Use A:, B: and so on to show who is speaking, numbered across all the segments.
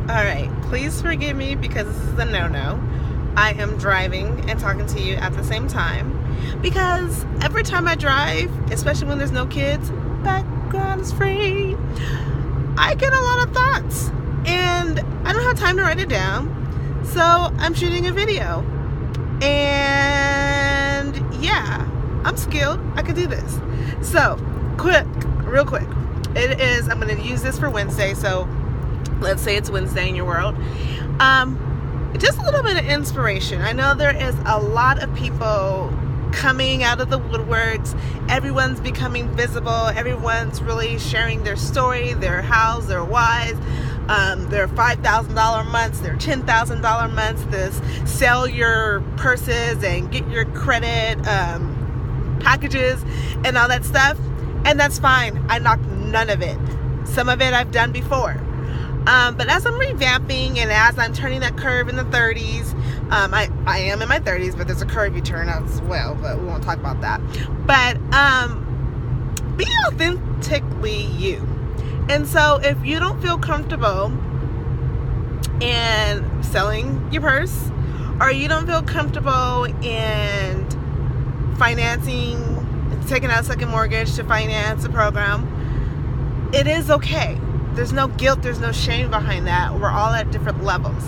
A: Alright, please forgive me because this is a no-no. I am driving and talking to you at the same time because every time I drive, especially when there's no kids, background is free, I get a lot of thoughts and I don't have time to write it down, so I'm shooting a video. And yeah, I'm skilled. I can do this. So, real quick. I'm going to use this for Wednesday, so let's say it's Wednesday in your world. Just a little bit of inspiration. I know there is a lot of people coming out of the woodworks. Everyone's becoming visible. Everyone's really sharing their story, their hows, their whys, their $5,000 months, their $10,000 months, this sell your purses and get your credit packages and all that stuff. And that's fine. I knock none of it. Some of it I've done before. But as I'm revamping and as I'm turning that curve in the 30s, I am in my 30s, but there's a curve you turn as well, but we won't talk about that. But be authentically you. And so if you don't feel comfortable in selling your purse, or you don't feel comfortable in taking out a second mortgage to finance a program, it is okay. There's no guilt, there's no shame behind that. We're all at different levels.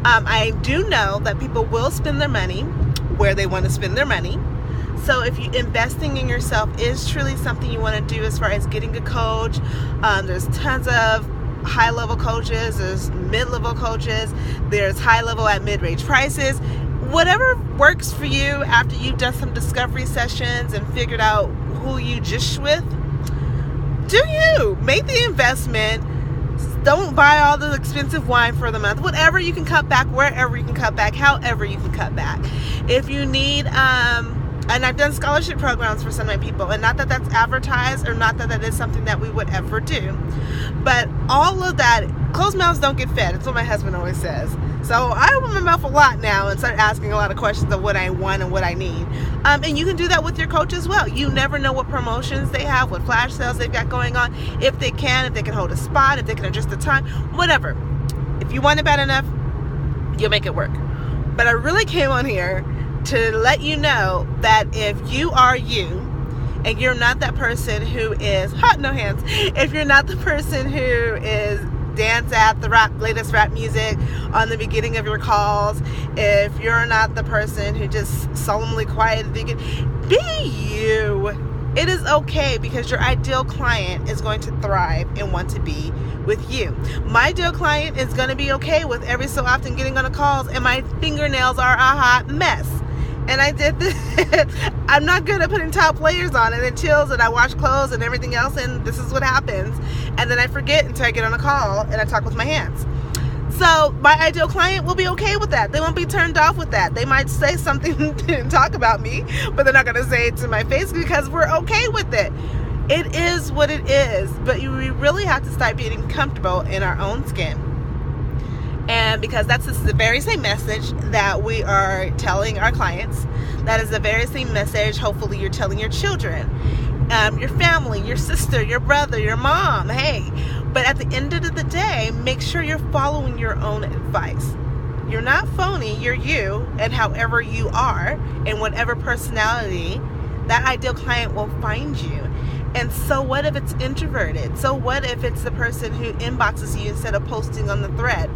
A: I do know that people will spend their money where they want to spend their money. So if investing in yourself is truly something you want to do as far as getting a coach, there's tons of high-level coaches, there's mid-level coaches, there's high-level at mid-range prices. Whatever works for you after you've done some discovery sessions and figured out who you jish with, do you. Make the investment. Don't buy all the expensive wine for the month. Whatever you can cut back, wherever you can cut back, however you can cut back. If you need, and I've done scholarship programs for some of my people, and not that that's advertised or not that that is something that we would ever do, but all of that, closed mouths don't get fed. It's what my husband always says. So I open my mouth a lot now and start asking a lot of questions of what I want and what I need. And you can do that with your coach as well. You never know what promotions they have, what flash sales they've got going on, if they can hold a spot, if they can adjust the time, whatever. If you want it bad enough, you'll make it work. But I really came on here to let you know that if you are you, and you're not that person who is, no hands, if you're not the person who is dance at the latest rap music on the beginning of your calls, if you're not the person who just solemnly quiet at the beginning, be you. It is okay, because your ideal client is going to thrive and want to be with you. My ideal client is going to be okay with every so often getting on the calls and my fingernails are a hot mess. And I did this. I'm not good at putting top layers on, and it chills, and I wash clothes and everything else, and this is what happens. And then I forget until I get on a call and I talk with my hands. So my ideal client will be okay with that. They won't be turned off with that. They might say something and talk about me, but they're not going to say it to my face because we're okay with it. It is what it is, but we really have to start getting comfortable in our own skin. And because that's the very same message that we are telling our clients, that is the very same message hopefully you're telling your children, your family, your sister, your brother, your mom. Hey, but at the end of the day, make sure you're following your own advice. You're not phony, you're you, and however you are, and whatever personality, that ideal client will find you. And so what if it's introverted? So what if it's the person who inboxes you instead of posting on the thread?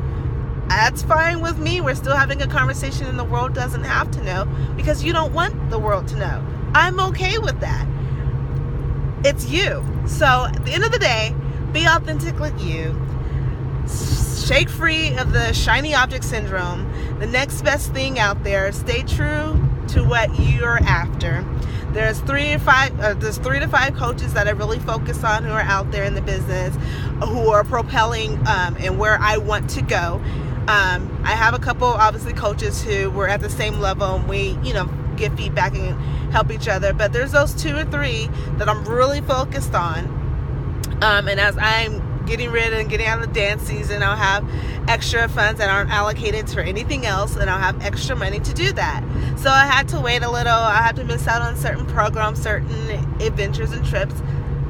A: That's fine with me. We're still having a conversation and the world doesn't have to know, because you don't want the world to know. I'm okay with that. It's you. So at the end of the day, be authentically you. Shake free of the shiny object syndrome. The next best thing out there. Stay true to what you're after. There's 3 to 5 coaches that I really focus on who are out there in the business, who are propelling and where I want to go. I have a couple, obviously, coaches who were at the same level, and we, give feedback and help each other. But there's those 2 or 3 that I'm really focused on. And as I'm getting rid and getting out of the dance season, I'll have extra funds that aren't allocated for anything else, and I'll have extra money to do that. So I had to wait a little. I had to miss out on certain programs, certain adventures and trips.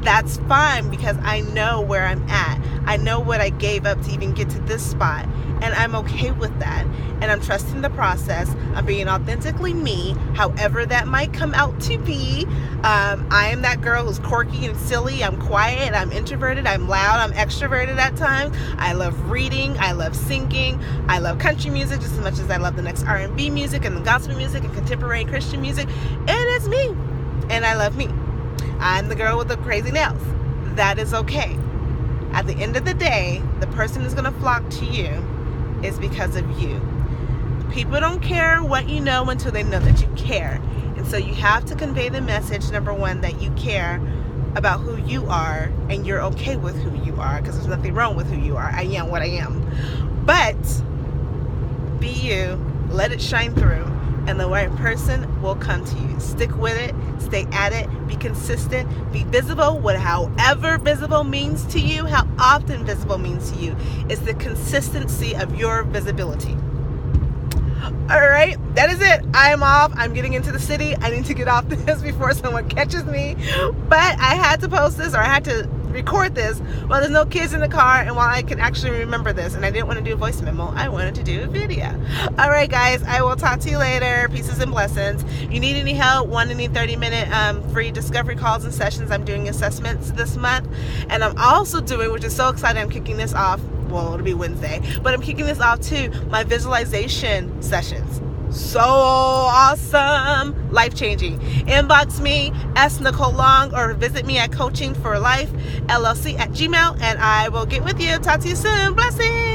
A: That's fine, because I know where I'm at. I know what I gave up to even get to this spot, and I'm okay with that. And I'm trusting the process. I'm being authentically me, however that might come out to be. I am that girl who's quirky and silly. I'm quiet, I'm introverted, I'm loud, I'm extroverted at times. I love reading, I love singing, I love country music just as much as I love the next R&B music and the gospel music and contemporary Christian music. And it's me, and I love me. I'm the girl with the crazy nails. That is okay. At the end of the day, the person who's going to flock to you is because of you. People don't care what you know until they know that you care. And so you have to convey the message, number one, that you care about who you are and you're okay with who you are, because there's nothing wrong with who you are. I am what I am. But be you, let it shine through, and the right person will come to you. Stick with it, stay at it, be consistent, be visible, however visible means to you, how often visible means to you. It's the consistency of your visibility. All right, that is it. I'm off. I'm getting into the city. I need to get off this before someone catches me. But I had to post this, or I had to record this while there's no kids in the car and while I can actually remember this. And I didn't want to do a voice memo. I wanted to do a video. All right, guys, I will talk to you later. Pieces and blessings. You need any help, want any 30-minute free discovery calls and sessions, I'm doing assessments this month. And I'm also doing, which is so exciting, I'm kicking this off. Well, it'll be Wednesday, but I'm kicking this off too, my visualization sessions. So awesome, life-changing. Inbox me, S. Nicole Long, or visit me at coachingforlifellc@gmail.com, and I will get with you. Talk to you soon. Blessings.